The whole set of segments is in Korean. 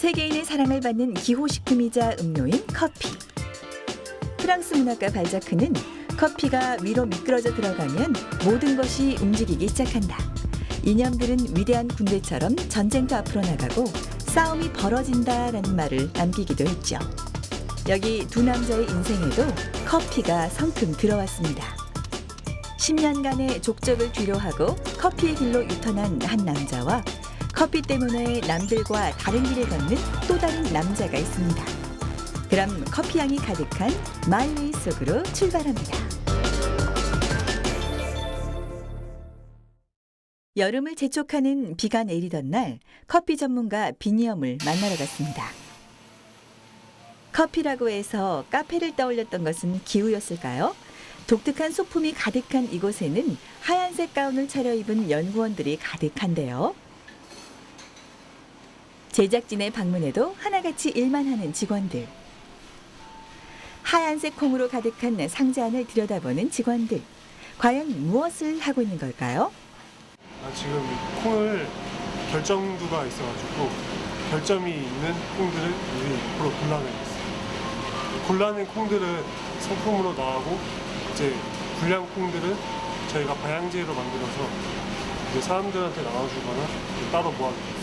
세계인의 사랑을 받는 기호식품이자 음료인 커피. 프랑스 문학가 발자크는 커피가 위로 미끄러져 들어가면 모든 것이 움직이기 시작한다. 이념들은 위대한 군대처럼 전쟁터 앞으로 나가고 싸움이 벌어진다라는 말을 남기기도 했죠. 여기 두 남자의 인생에도 커피가 성큼 들어왔습니다. 10년간의 족적을 뒤로하고 커피의 길로 유턴한 한 남자와 커피 때문에 남들과 다른 길을 걷는 또 다른 남자가 있습니다. 그럼 커피향이 가득한 마이웨이 속으로 출발합니다. 여름을 재촉하는 비가 내리던 날 커피 전문가 비니엄을 만나러 갔습니다. 커피라고 해서 카페를 떠올렸던 것은 기우였을까요? 독특한 소품이 가득한 이곳에는 하얀색 가운을 차려입은 연구원들이 가득한데요. 제작진의 방문에도 하나같이 일만 하는 직원들. 하얀색 콩으로 가득한 상자 안을 들여다보는 직원들. 과연 무엇을 하고 있는 걸까요? 지금 콩을 결정두가 있어가지고 결점이 있는 콩들을 우리 앞으로 골라내고 있어요. 골라낸 콩들을 상품으로 나가고 이제 불량 콩들은 저희가 방향제로 만들어서 이제 사람들한테 나눠주거나 따로 모아두고 있어요.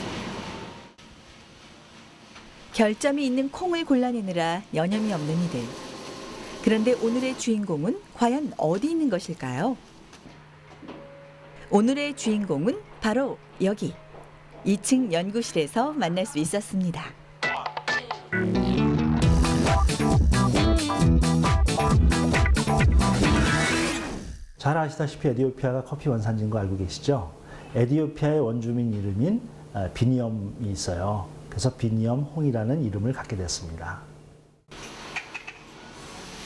결점이 있는 콩을 골라내느라 여념이 없는 이들. 그런데 오늘의 주인공은 과연 어디 있는 것일까요? 오늘의 주인공은 바로 여기 2층 연구실에서 만날 수 있었습니다. 잘 아시다시피 에티오피아가 커피 원산지인 거 알고 계시죠? 에티오피아의 원주민 이름인 비니엄이 있어요. 그래서 비니엄 홍이라는 이름을 갖게 됐습니다.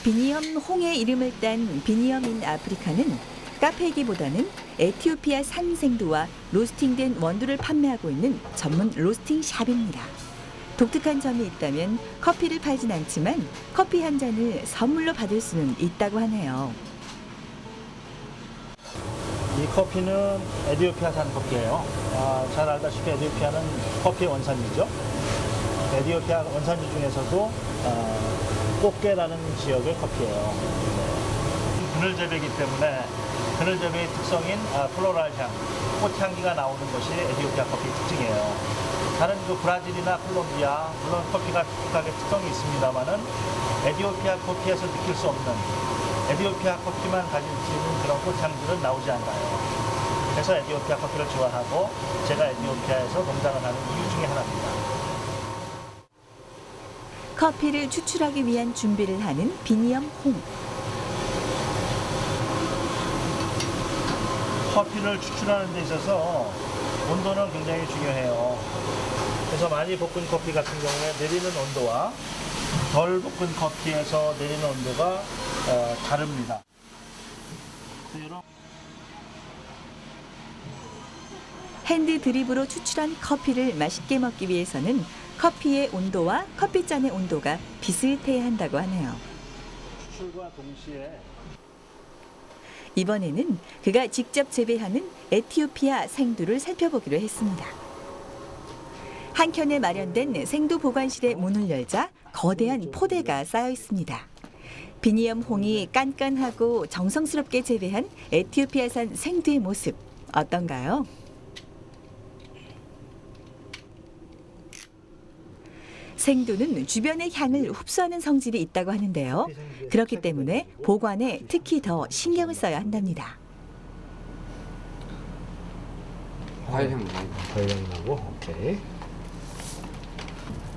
비니엄 홍의 이름을 딴 비니엄인 아프리카는 카페이기보다는 에티오피아 산 생두와 로스팅된 원두를 판매하고 있는 전문 로스팅 샵입니다. 독특한 점이 있다면 커피를 팔진 않지만 커피 한 잔을 선물로 받을 수는 있다고 하네요. 이 커피는 에티오피아산 커피예요. 잘 알다시피 에티오피아는 커피의 원산지죠. 에티오피아 원산지 중에서도 꽃게라는 지역의 커피예요. 그늘 재배이기 때문에 그늘 재배의 특성인 플로랄 향, 꽃향기가 나오는 것이 에티오피아 커피의 특징이에요. 다른 브라질이나 콜롬비아, 물론 커피가 각각의 특성이 있습니다만은 에티오피아 커피에서 느낄 수 없는 에티오피아 커피만 가질 수 있는 그런 꽃향들은 나오지 않아요. 그래서 에티오피아 커피를 좋아하고 제가 에티오피아에서 농장을 하는 이유 중에 하나입니다. 커피를 추출하기 위한 준비를 하는 비니엄 홍. 커피를 추출하는 데 있어서 온도는 굉장히 중요해요. 그래서 많이 볶은 커피 같은 경우에 내리는 온도와 덜 볶은 커피에서 내리는 온도가 다릅니다. 핸드 드립으로 추출한 커피를 맛있게 먹기 위해서는 커피의 온도와 커피잔의 온도가 비슷해야 한다고 하네요. 추출과 동시에 이번에는 그가 직접 재배하는 에티오피아 생두를 살펴보기로 했습니다. 한켠에 마련된 생두 보관실의 문을 열자 거대한 포대가 쌓여 있습니다. 비니엄 홍이 깐깐하고 정성스럽게 재배한 에티오피아산 생두의 모습 어떤가요? 생두는 주변의 향을 흡수하는 성질이 있다고 하는데요. 그렇기 때문에 보관에 특히 더 신경을 써야 한답니다. 과일향 나고, 오케이.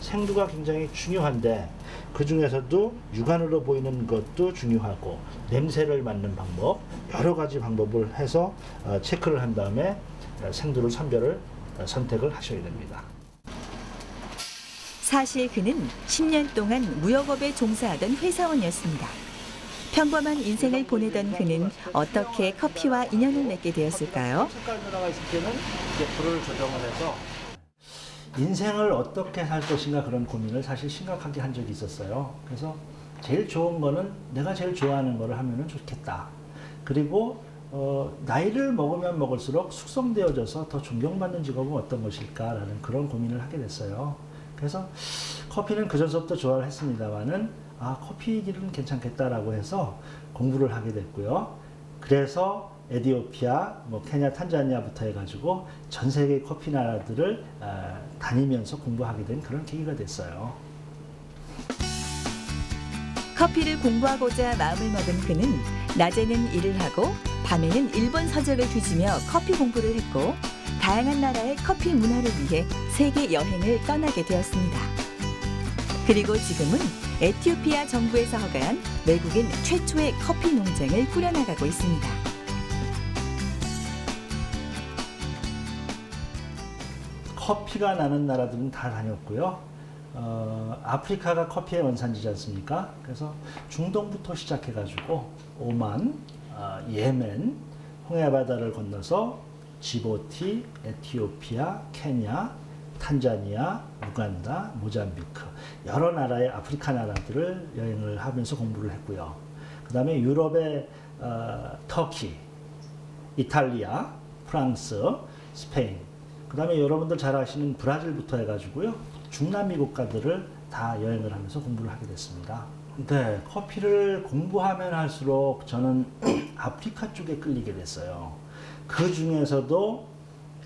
생두가 굉장히 중요한데 그 중에서도 육안으로 보이는 것도 중요하고 냄새를 맡는 방법 여러 가지 방법을 해서 체크를 한 다음에 생두를 선택을 하셔야 됩니다. 사실 그는 10년 동안 무역업에 종사하던 회사원이었습니다. 평범한 인생을 보내던 그는 어떻게 커피와 인연을 맺게 되었을까요? 색깔 변화가 있을 때는 이제 불을 조정을 해서 인생을 어떻게 살 것인가 그런 고민을 사실 심각하게 한 적이 있었어요. 그래서 제일 좋은 거는 내가 제일 좋아하는 거를 하면은 좋겠다. 그리고 나이를 먹으면 먹을수록 숙성되어져서 더 존경받는 직업은 어떤 것일까라는 그런 고민을 하게 됐어요. 그래서 커피는 그전서부터 좋아를 했습니다만은 커피는 괜찮겠다라고 해서 공부를 하게 됐고요. 그래서 에티오피아, 케냐, 탄자니아부터 해가지고 전 세계 커피 나라들을 다니면서 공부하게 된 그런 계기가 됐어요. 커피를 공부하고자 마음을 먹은 그는 낮에는 일을 하고 밤에는 일본 서적을 뒤지며 커피 공부를 했고 다양한 나라의 커피 문화를 위해 세계 여행을 떠나게 되었습니다. 그리고 지금은 에티오피아 정부에서 허가한 외국인 최초의 커피 농장을 꾸려나가고 있습니다. 커피가 나는 나라들은 다 다녔고요. 아프리카가 커피의 원산지지 않습니까? 그래서 중동부터 시작해가지고 오만, 예멘, 홍해바다를 건너서 지부티, 에티오피아, 케냐, 탄자니아, 우간다, 모잠비크 여러 나라의 아프리카 나라들을 여행을 하면서 공부를 했고요. 그 다음에 유럽의 터키, 이탈리아, 프랑스, 스페인 그 다음에 여러분들 잘 아시는 브라질부터 해가지고요. 중남미 국가들을 다 여행을 하면서 공부를 하게 됐습니다. 네, 커피를 공부하면 할수록 저는 아프리카 쪽에 끌리게 됐어요. 그 중에서도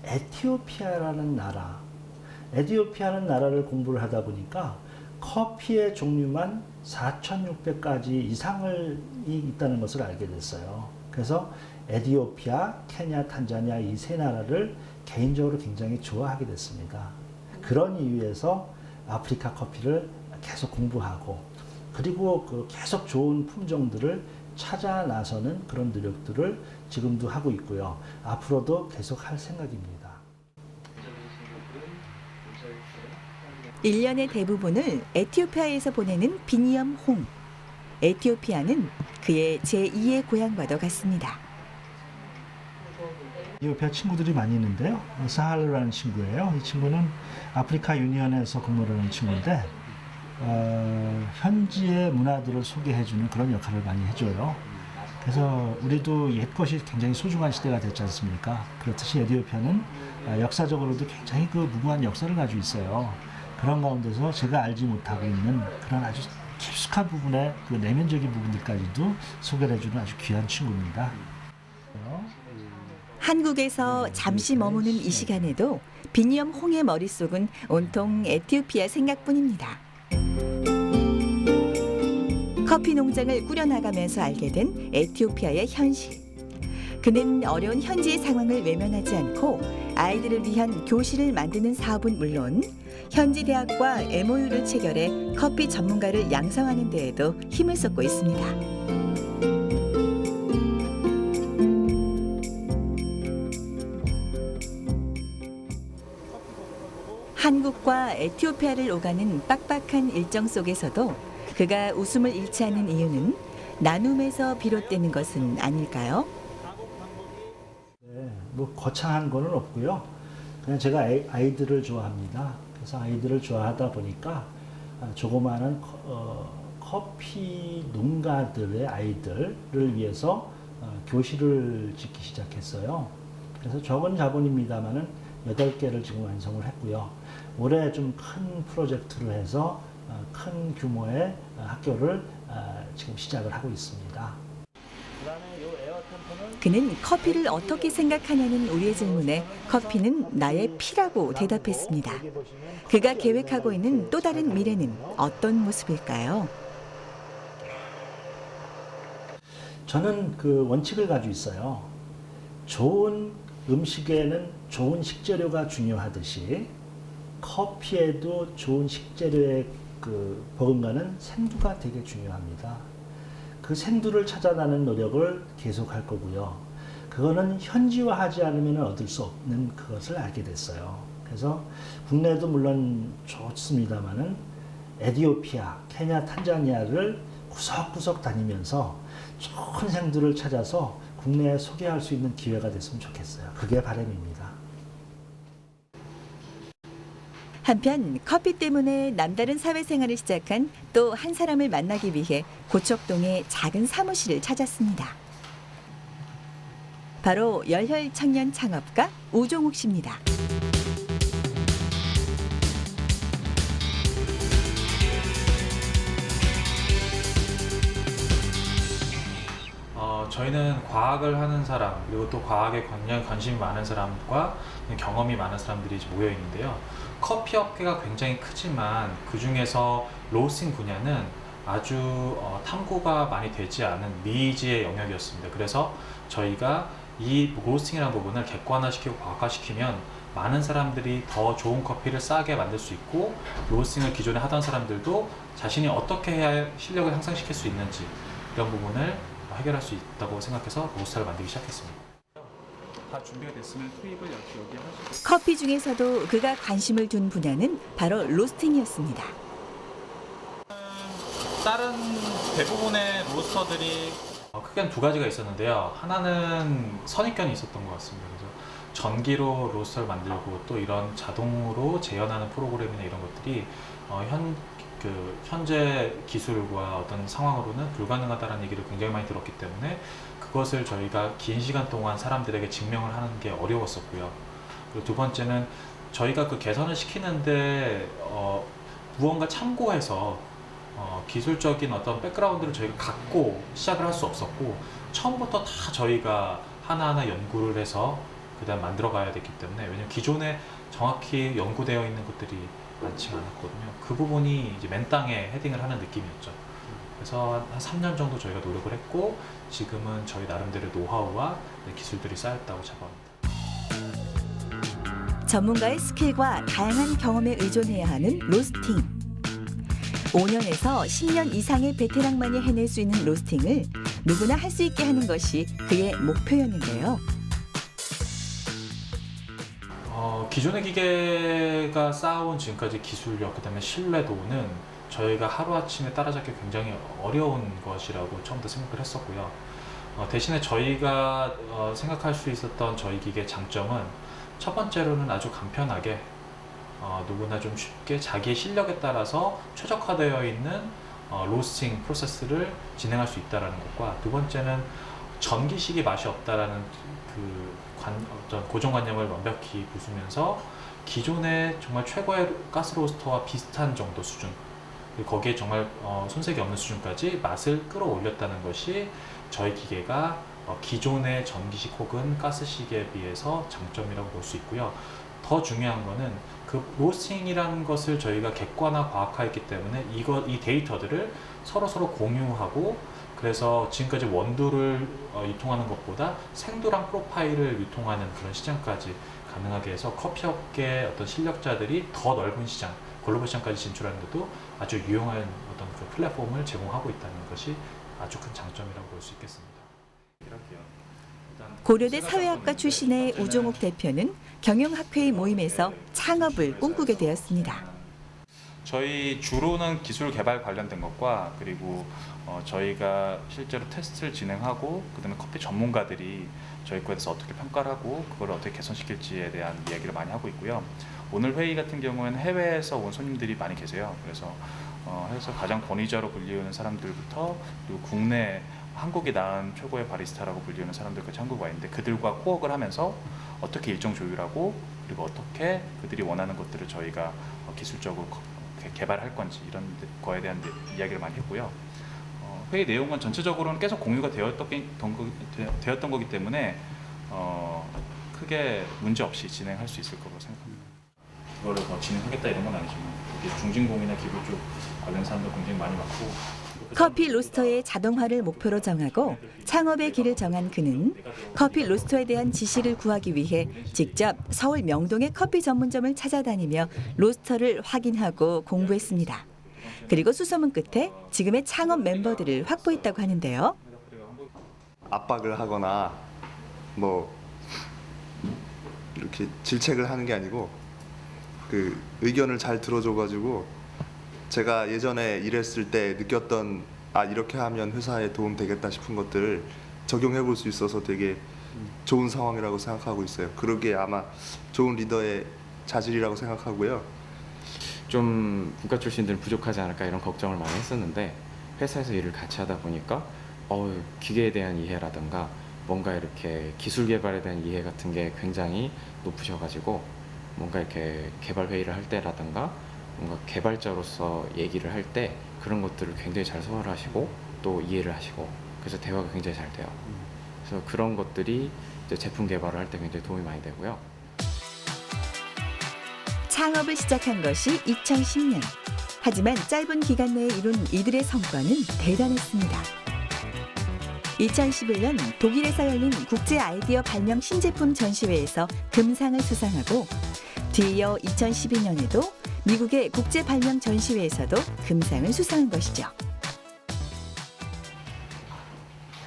에티오피아라는 나라를 공부를 하다 보니까 커피의 종류만 4,600가지 이상을 있다는 것을 알게 됐어요. 그래서 에티오피아, 케냐, 탄자니아 이 세 나라를 개인적으로 굉장히 좋아하게 됐습니다. 그런 이유에서 아프리카 커피를 계속 공부하고 그리고 계속 좋은 품종들을 찾아 나서는 그런 노력들을 지금도 하고 있고요. 앞으로도 계속 할 생각입니다. 1년의 대부분을 에티오피아에서 보내는 비니엄 홍. 에티오피아는 그의 제2의 고향과도 같습니다. 에티오피아 친구들이 많이 있는데요. 사할루라는 친구예요. 이 친구는 아프리카 유니언에서 근무를 하는 친구인데 현지의 문화들을 소개해주는 그런 역할을 많이 해줘요. 그래서 우리도 옛것이 굉장히 소중한 시대가 됐지 않습니까? 그렇듯이 에티오피아는 역사적으로도 굉장히 무궁한 역사를 가지고 있어요. 그런 가운데서 제가 알지 못하고 있는 그런 아주 깊숙한 부분의 내면적인 부분들까지도 소개를 해주는 아주 귀한 친구입니다. 한국에서 잠시 머무는 이 시간에도 비니엄 홍의 머릿속은 온통 에티오피아 생각뿐입니다. 커피 농장을 꾸려나가면서 알게 된 에티오피아의 현실. 그는 어려운 현지의 상황을 외면하지 않고 아이들을 위한 교실을 만드는 사업은 물론 현지 대학과 MOU를 체결해 커피 전문가를 양성하는 데에도 힘을 쏟고 있습니다. 한국과 에티오피아를 오가는 빡빡한 일정 속에서도 그가 웃음을 잃지 않는 이유는 나눔에서 비롯되는 것은 아닐까요? 네, 거창한 거는 없고요. 그냥 제가 아이들을 좋아합니다. 그래서 아이들을 좋아하다 보니까 조그마한 커피 농가들의 아이들을 위해서 교실을 짓기 시작했어요. 그래서 적은 자본입니다만은 8개를 지금 완성을 했고요. 올해 좀 큰 프로젝트를 해서 큰 규모의 학교를 지금 시작을 하고 있습니다. 그는 커피를 어떻게 생각하냐는 우리의 질문에 커피는 나의 피라고 대답했습니다. 그가 계획하고 있는 또 다른 미래는 어떤 모습일까요? 저는 원칙을 가지고 있어요. 좋은 음식에는 좋은 식재료가 중요하듯이 커피에도 좋은 식재료의 버금가는 생두가 되게 중요합니다. 그 생두를 찾아내는 노력을 계속할 거고요. 그거는 현지화하지 않으면 얻을 수 없는 그것을 알게 됐어요. 그래서 국내도 물론 좋습니다만은 에티오피아, 케냐, 탄자니아를 구석구석 다니면서 좋은 생두를 찾아서 국내에 소개할 수 있는 기회가 됐으면 좋겠어요. 그게 바람입니다. 한편 커피 때문에 남다른 사회생활을 시작한 또 한 사람을 만나기 위해 고척동의 작은 사무실을 찾았습니다. 바로 열혈 청년 창업가 우종욱 씨입니다. 저희는 과학을 하는 사람, 그리고 또 과학에 굉장히 관심이 많은 사람과 경험이 많은 사람들이 이제 모여 있는데요. 커피 업계가 굉장히 크지만 그 중에서 로스팅 분야는 아주 탐구가 많이 되지 않은 미지의 영역이었습니다. 그래서 저희가 이 로스팅이라는 부분을 객관화시키고 과학화시키면 많은 사람들이 더 좋은 커피를 싸게 만들 수 있고, 로스팅을 기존에 하던 사람들도 자신이 어떻게 해야 실력을 향상시킬 수 있는지 이런 부분을 해결할 수 있다고 생각해서 로스터를 만들기 시작했습니다. 다 준비가 됐으면 투입을 여기 하시고. 커피 중에서도 그가 관심을 둔 분야는 바로 로스팅이었습니다. 다른 대부분의 로스터들이 크게 두 가지가 있었는데요. 하나는 선입견이 있었던 것 같습니다. 그래서 전기로 로스터를 만들고 또 이런 자동으로 재현하는 프로그램이나 이런 것들이 현재 기술과 어떤 상황으로는 불가능하다는 얘기를 굉장히 많이 들었기 때문에 그것을 저희가 긴 시간 동안 사람들에게 증명을 하는 게 어려웠었고요. 그리고 두 번째는 저희가 그 개선을 시키는데 무언가 참고해서 기술적인 어떤 백그라운드를 저희가 갖고 시작을 할 수 없었고, 처음부터 다 저희가 하나하나 연구를 해서 그다음 만들어 가야 됐기 때문에, 왜냐면 기존에 정확히 연구되어 있는 것들이 많지가 않았거든요. 그 부분이 이제 맨 땅에 헤딩을 하는 느낌이었죠. 그래서 한 3년 정도 저희가 노력을 했고, 지금은 저희 나름대로 노하우와 기술들이 쌓였다고 자부합니다. 전문가의 스킬과 다양한 경험에 의존해야 하는 로스팅. 5년에서 10년 이상의 베테랑만이 해낼 수 있는 로스팅을 누구나 할 수 있게 하는 것이 그의 목표였는데요. 기존의 기계가 쌓아온 지금까지 기술력, 그다음에 신뢰도는 저희가 하루아침에 따라잡기 굉장히 어려운 것이라고 처음부터 생각을 했었고요. 대신에 저희가 생각할 수 있었던 저희 기계의 장점은, 첫 번째로는 아주 간편하게 누구나 좀 쉽게 자기의 실력에 따라서 최적화되어 있는 로스팅 프로세스를 진행할 수 있다는 것과, 두 번째는 전기식이 맛이 없다라는 어떤 고정관념을 완벽히 부수면서 기존의 정말 최고의 가스 로스터와 비슷한 정도 수준, 거기에 정말 손색이 없는 수준까지 맛을 끌어올렸다는 것이 저희 기계가 기존의 전기식 혹은 가스식에 비해서 장점이라고 볼 수 있고요. 더 중요한 거는 그 로스팅이라는 것을 저희가 객관화, 과학화했기 때문에 이 데이터들을 서로 공유하고, 그래서 지금까지 원두를 유통하는 것보다 생두랑 프로파일을 유통하는 그런 시장까지 가능하게 해서 커피업계 어떤 실력자들이 더 넓은 시장, 글로벌 시장까지 진출하는데도 아주 유용한 어떤 그 플랫폼을 제공하고 있다는 것이 아주 큰 장점이라고 볼 수 있겠습니다. 고려대 사회학과 출신의 우종옥 대표는 경영학회의 모임에서 창업을 꿈꾸게 되었습니다. 저희 주로는 기술 개발 관련된 것과, 그리고 저희가 실제로 테스트를 진행하고 그다음에 커피 전문가들이 저희 거에 대해서 어떻게 평가를 하고 그걸 어떻게 개선시킬지에 대한 이야기를 많이 하고 있고요. 오늘 회의 같은 경우에는 해외에서 온 손님들이 많이 계세요. 그래서 해외에서 가장 권위자로 불리우는 사람들부터, 그리고 국내 한국이 낳은 최고의 바리스타라고 불리우는 사람들까지 한국에 와 있는데, 그들과 코웍을 하면서 어떻게 일정 조율하고, 그리고 어떻게 그들이 원하는 것들을 저희가 기술적으로 개발할 건지, 이런 거에 대한 이야기를 많이 했고요. 회의 내용은 전체적으로는 계속 공유가 되었던 거기 때문에 크게 문제 없이 진행할 수 있을 거라고 생각합니다. 그거를 더 진행하겠다 이런 건 아니지만, 중진공이나 기술 쪽 관련 사람도 굉장히 많이 많고, 커피 로스터의 자동화를 목표로 정하고 창업의 길을 정한 그는 커피 로스터에 대한 지식을 구하기 위해 직접 서울 명동의 커피 전문점을 찾아다니며 로스터를 확인하고 공부했습니다. 그리고 수소문 끝에 지금의 창업 멤버들을 확보했다고 하는데요. 압박을 하거나 뭐 이렇게 질책을 하는 게 아니고, 그 의견을 잘 들어줘가지고 제가 예전에 일했을 때 느꼈던 이렇게 하면 회사에 도움 되겠다 싶은 것들을 적용해 볼 수 있어서 되게 좋은 상황이라고 생각하고 있어요. 그러기에 아마 좋은 리더의 자질이라고 생각하고요. 좀 문과 출신들은 부족하지 않을까 이런 걱정을 많이 했었는데, 회사에서 일을 같이 하다 보니까 기계에 대한 이해라든가 뭔가 이렇게 기술 개발에 대한 이해 같은 게 굉장히 높으셔가지고, 뭔가 이렇게 개발 회의를 할 때라든가 뭔가 개발자로서 얘기를 할 때 그런 것들을 굉장히 잘 소화를 하시고 또 이해를 하시고, 그래서 대화가 굉장히 잘 돼요. 그래서 그런 것들이 이제 제품 개발을 할 때 굉장히 도움이 많이 되고요. 창업을 시작한 것이 2010년. 하지만 짧은 기간 내에 이룬 이들의 성과는 대단했습니다. 2011년 독일에서 열린 국제 아이디어 발명 신제품 전시회에서 금상을 수상하고 뒤이어 2012년에도 미국의 국제 발명 전시회에서도 금상을 수상한 것이죠.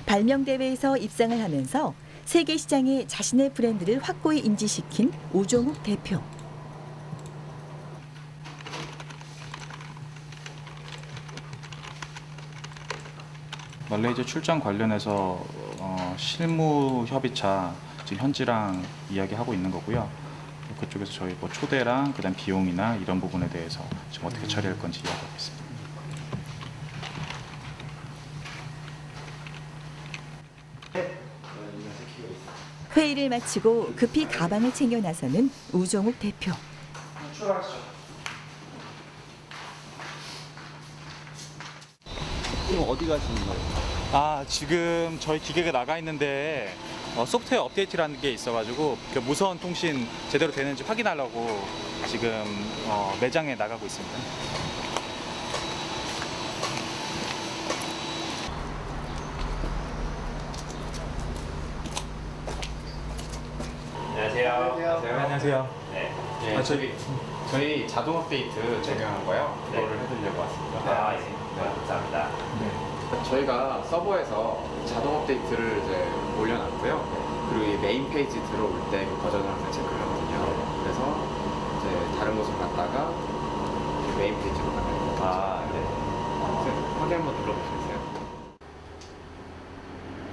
발명 대회에서 입상을 하면서 세계 시장에 자신의 브랜드를 확고히 인지시킨 우종욱 대표. 말레이시아 출장 관련해서 실무 협의차 지금 현지랑 이야기하고 있는 거고요. 그쪽에서 저희 뭐 초대랑 그다음 비용이나 이런 부분에 대해서 지금 어떻게 처리할 건지 이야기하고 있습니다. 회의를 마치고 급히 가방을 챙겨 나서는 우종욱 대표. 지금 어디 가시는 거예요? 지금 저희 기계가 나가 있는데 소프트웨어 업데이트라는 게 있어가지고 그 무선 통신 제대로 되는지 확인하려고 지금 매장에 나가고 있습니다. 안녕하세요. 네, 저희 자동 업데이트 적용한 거요. 그거를 해드리려고 왔습니다. 감사합니다. 저희가 서버에서 자동 업데이트를 이제 올려놨고요. 그리고 이 메인 페이지 들어올 때 그 버전을 항상 체크를 하거든요. 그래서 이제 다른 곳을 갔다가 메인 페이지로 가면 확인 한번 눌러보시겠어요?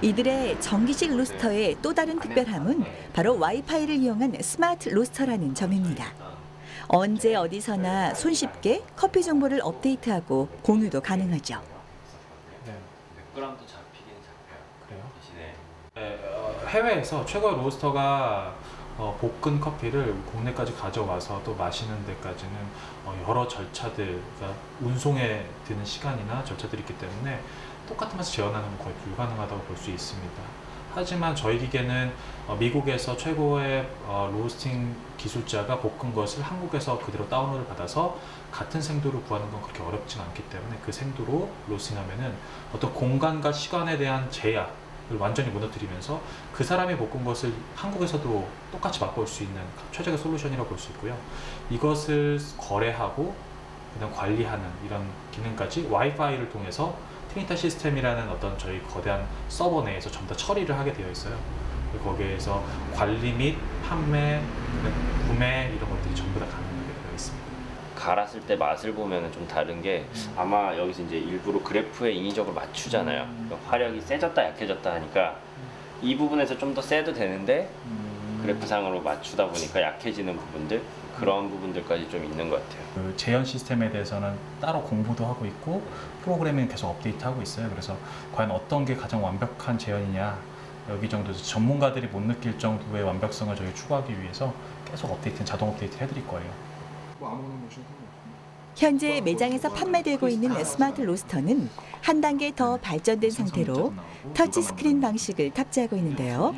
이들의 전기식 로스터의 또 다른 특별함은 바로 와이파이를 이용한 스마트 로스터라는 점입니다. 언제 어디서나 손쉽게 커피 정보를 업데이트하고 공유도 가능하죠. 네. 100g도 잡히긴 잡혀요. 그래요? 대신에 해외에서 최고의 로스터가 볶은 커피를 국내까지 가져와서 또 마시는 데까지는 여러 절차들, 그러니까 운송에 드는 시간이나 절차들이 있기 때문에 똑같은 맛을 재현하는 건 거의 불가능하다고 볼 수 있습니다. 하지만 저희 기계는 미국에서 최고의 로스팅 기술자가 볶은 것을 한국에서 그대로 다운로드를 받아서 같은 생도를 구하는 건 그렇게 어렵지는 않기 때문에 그 생도로 로스팅하면은 어떤 공간과 시간에 대한 제약을 완전히 무너뜨리면서 그 사람이 볶은 것을 한국에서도 똑같이 맛볼 수 있는 최적의 솔루션이라고 볼 수 있고요. 이것을 거래하고 그다음 관리하는 이런 기능까지 와이파이를 통해서 트니타 시스템이라는 어떤 저희 거대한 서버 내에서 전부 다 처리를 하게 되어 있어요. 그리고 거기에서 관리 및 판매, 구매 이런 것들이 전부 다 가능하게 되어 있습니다. 갈았을 때 맛을 보면 좀 다른 게 아마 여기서 이제 일부러 그래프에 인위적으로 맞추잖아요. 그러니까 화력이 세졌다 약해졌다 하니까 이 부분에서 좀 더 세도 되는데 그래프상으로 맞추다 보니까 약해지는 부분들 그런 부분들까지 좀 있는 것 같아요. 그 재현 시스템에 대해서는 따로 공부도 하고 있고 프로그래밍 계속 업데이트하고 있어요. 그래서 과연 어떤 게 가장 완벽한 재현이냐 여기 정도 전문가들이 못 느낄 정도의 완벽성을 저희 추구하기 위해서 계속 자동 업데이트를 해드릴 거예요. 현재 매장에서 판매되고 있는 스마트 로스터는 한 단계 더 발전된 상태로 터치스크린 방식을 탑재하고 있는데요.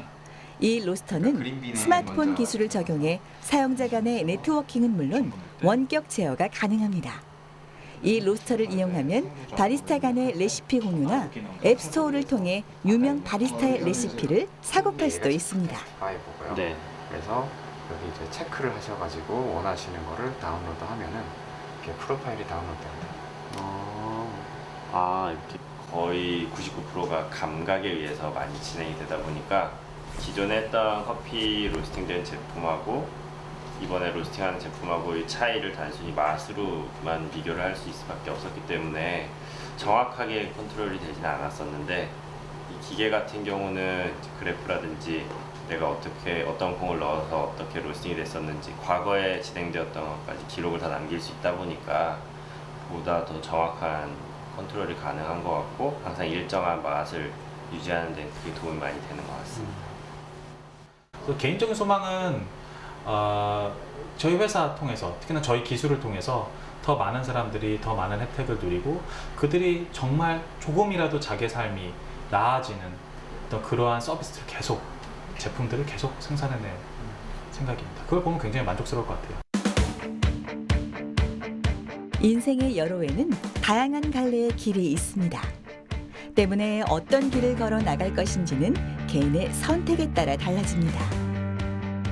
이 로스터는 스마트폰 기술을 적용해 사용자 간의 네트워킹은 물론 원격 제어가 가능합니다. 이 로스터를 이용하면 바리스타 간의 레시피 공유나 앱스토어를 통해 유명 바리스타의 레시피를 사고 팔 수도 있습니다. 보고요. 네. 그래서 여기 이제 체크를 하셔가지고 원하시는 거를 다운로드하면은 이렇게 프로파일이 다운로드됩니다. 이렇게 거의 99%가 감각에 의해서 많이 진행이 되다 보니까 기존에 했던 커피 로스팅된 제품하고 이번에 로스팅하는 제품하고의 차이를 단순히 맛으로만 비교를 할 수 있을 수밖에 없었기 때문에 정확하게 컨트롤이 되지는 않았었는데 이 기계 같은 경우는 그래프라든지 내가 어떤 콩을 넣어서 어떻게 로스팅이 됐었는지 과거에 진행되었던 것까지 기록을 다 남길 수 있다 보니까 보다 더 정확한 컨트롤이 가능한 것 같고 항상 일정한 맛을 유지하는 데 그게 도움이 많이 되는 것 같습니다. 그래서 개인적인 소망은 저희 회사 통해서 특히나 저희 기술을 통해서 더 많은 사람들이 더 많은 혜택을 누리고 그들이 정말 조금이라도 자기 삶이 나아지는 어떤 그러한 서비스를 계속 제품들을 계속 생산해낼 생각입니다. 그걸 보면 굉장히 만족스러울 것 같아요. 인생의 여로에는 다양한 갈래의 길이 있습니다. 때문에 어떤 길을 걸어 나갈 것인지는 개인의 선택에 따라 달라집니다.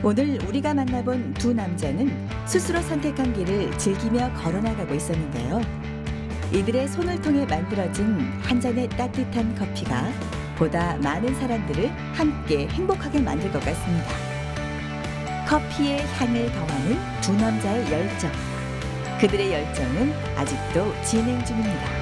오늘 우리가 만나본 두 남자는 스스로 선택한 길을 즐기며 걸어나가고 있었는데요. 이들의 손을 통해 만들어진 한 잔의 따뜻한 커피가 보다 많은 사람들을 함께 행복하게 만들 것 같습니다. 커피의 향을 더하는 두 남자의 열정. 그들의 열정은 아직도 진행 중입니다.